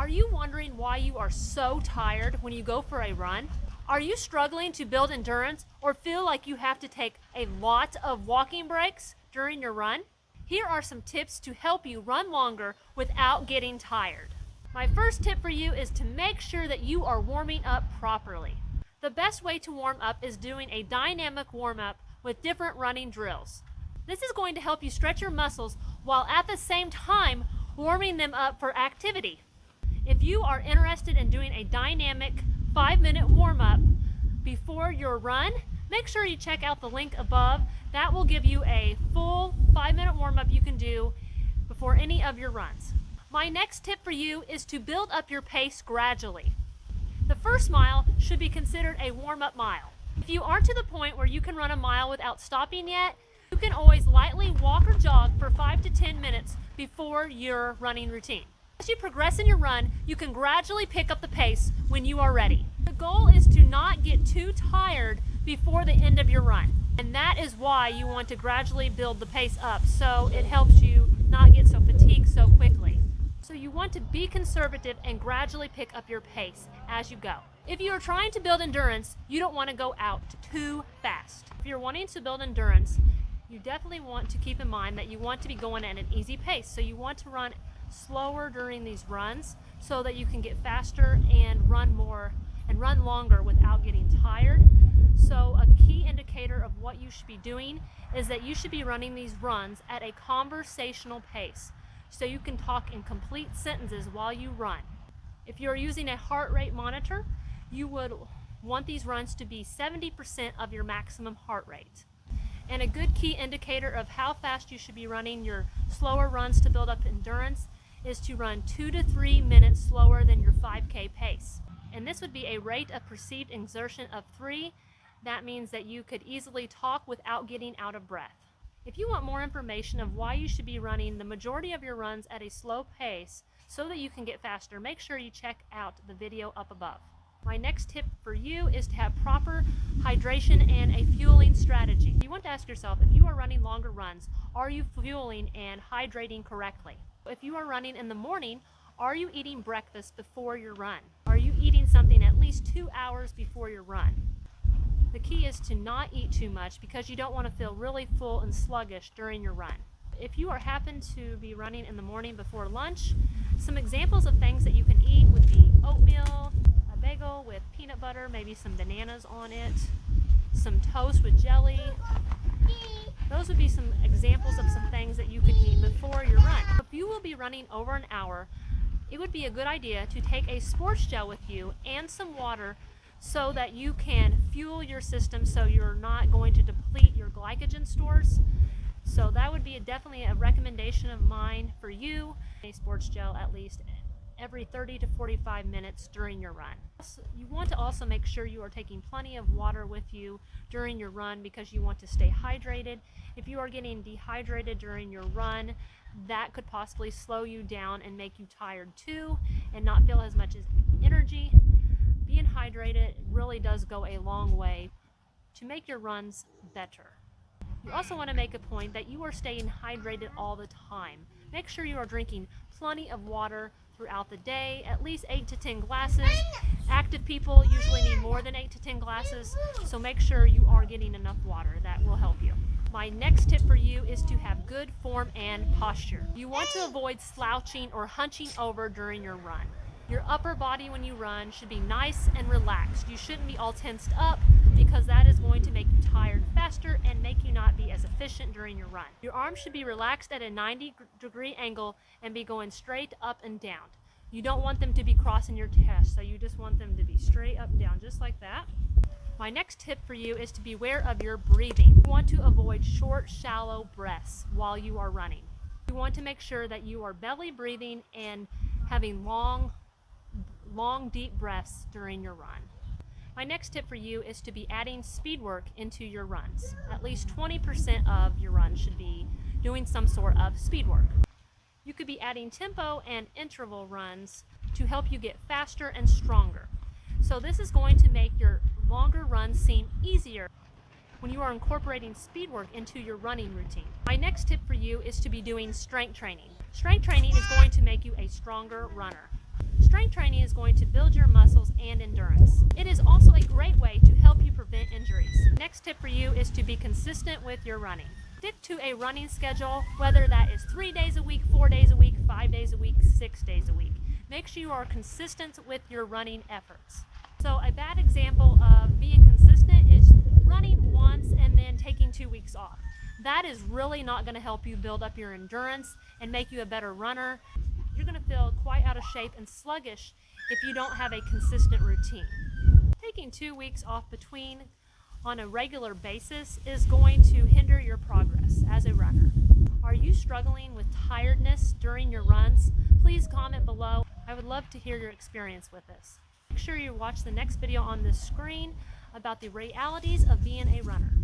Are you wondering why you are so tired when you go for a run? Are you struggling to build endurance or feel like you have to take a lot of walking breaks during your run? Here are some tips to help you run longer without getting tired. My first tip for you is to make sure that you are warming up properly. The best way to warm up is doing a dynamic warm-up with different running drills. This is going to help you stretch your muscles while at the same time warming them up for activity. If you are interested in doing a dynamic 5-minute warm-up before your run, make sure you check out the link above. That will give you a full 5-minute warm-up you can do before any of your runs. My next tip for you is to build up your pace gradually. The first mile should be considered a warm-up mile. If you aren't to the point where you can run a mile without stopping yet, you can always lightly walk or jog for 5 to 10 minutes before your running routine. As you progress in your run, you can gradually pick up the pace when you are ready. The goal is to not get too tired before the end of your run. And that is why you want to gradually build the pace up, so it helps you not get so fatigued so quickly. So you want to be conservative and gradually pick up your pace as you go. If you are trying to build endurance, you don't want to go out too fast. If you're wanting to build endurance, you definitely want to keep in mind that you want to be going at an easy pace. So you want to run slower during these runs so that you can get faster and run more and run longer without getting tired. So a key indicator of what you should be doing is that you should be running these runs at a conversational pace so you can talk in complete sentences while you run. If you're using a heart rate monitor, you would want these runs to be 70% of your maximum heart rate. And a good key indicator of how fast you should be running your slower runs to build up endurance is to run 2 to 3 minutes slower than your 5K pace. And this would be a rate of perceived exertion of 3. That means that you could easily talk without getting out of breath. If you want more information of why you should be running the majority of your runs at a slow pace so that you can get faster, make sure you check out the video up above. My next tip for you is to have proper hydration and a fueling strategy. You want to ask yourself, if you are running longer runs, are you fueling and hydrating correctly? If you are running in the morning, are you eating breakfast before your run? Are you eating something at least 2 hours before your run? The key is to not eat too much because you don't want to feel really full and sluggish during your run. If you happen to be running in the morning before lunch, some examples of things that you can eat would be oatmeal, a bagel with peanut butter, maybe some bananas on it, some toast with jelly. Those would be some examples of some things that you could eat before your run. If you will be running over an hour, it would be a good idea to take a sports gel with you and some water so that you can fuel your system so you're not going to deplete your glycogen stores. So that would be definitely a recommendation of mine for you. A sports gel at least every 30 to 45 minutes during your run. You want to also make sure you are taking plenty of water with you during your run because you want to stay hydrated. If you are getting dehydrated during your run, that could possibly slow you down and make you tired too and not feel as much as energy. Being hydrated really does go a long way to make your runs better. You also want to make a point that you are staying hydrated all the time. Make sure you are drinking plenty of water throughout the day, at least 8 to 10 glasses. Active people usually need more than 8 to 10 glasses, so make sure you are getting enough water. That will help you. My next tip for you is to have good form and posture. You want to avoid slouching or hunching over during your run. Your upper body when you run should be nice and relaxed. You shouldn't be all tensed up because that is going to make you tired faster and make you not be as efficient during your run. Your arms should be relaxed at a 90-degree angle and be going straight up and down. You don't want them to be crossing your chest, so you just want them to be straight up and down, just like that. My next tip for you is to be aware of your breathing. You want to avoid short, shallow breaths while you are running. You want to make sure that you are belly breathing and having long, deep breaths during your run. My next tip for you is to be adding speed work into your runs. At least 20% of your run should be doing some sort of speed work. You could be adding tempo and interval runs to help you get faster and stronger. So this is going to make your longer runs seem easier when you are incorporating speed work into your running routine. My next tip for you is to be doing strength training. Strength training is going to make you a stronger runner. Strength training is going to build your muscles and endurance. It is also a great way to help you prevent injuries. Next tip for you is to be consistent with your running. Stick to a running schedule, whether that is 3 days a week, 4 days a week, 5 days a week, 6 days a week. Make sure you are consistent with your running efforts. So a bad example of being consistent is running once and then taking 2 weeks off. That is really not going to help you build up your endurance and make you a better runner. You're going to feel quite out of shape and sluggish if you don't have a consistent routine. Taking 2 weeks off between on a regular basis is going to hinder your progress as a runner. Are you struggling with tiredness during your runs? Please comment below. I would love to hear your experience with this. Make sure you watch the next video on this screen about the realities of being a runner.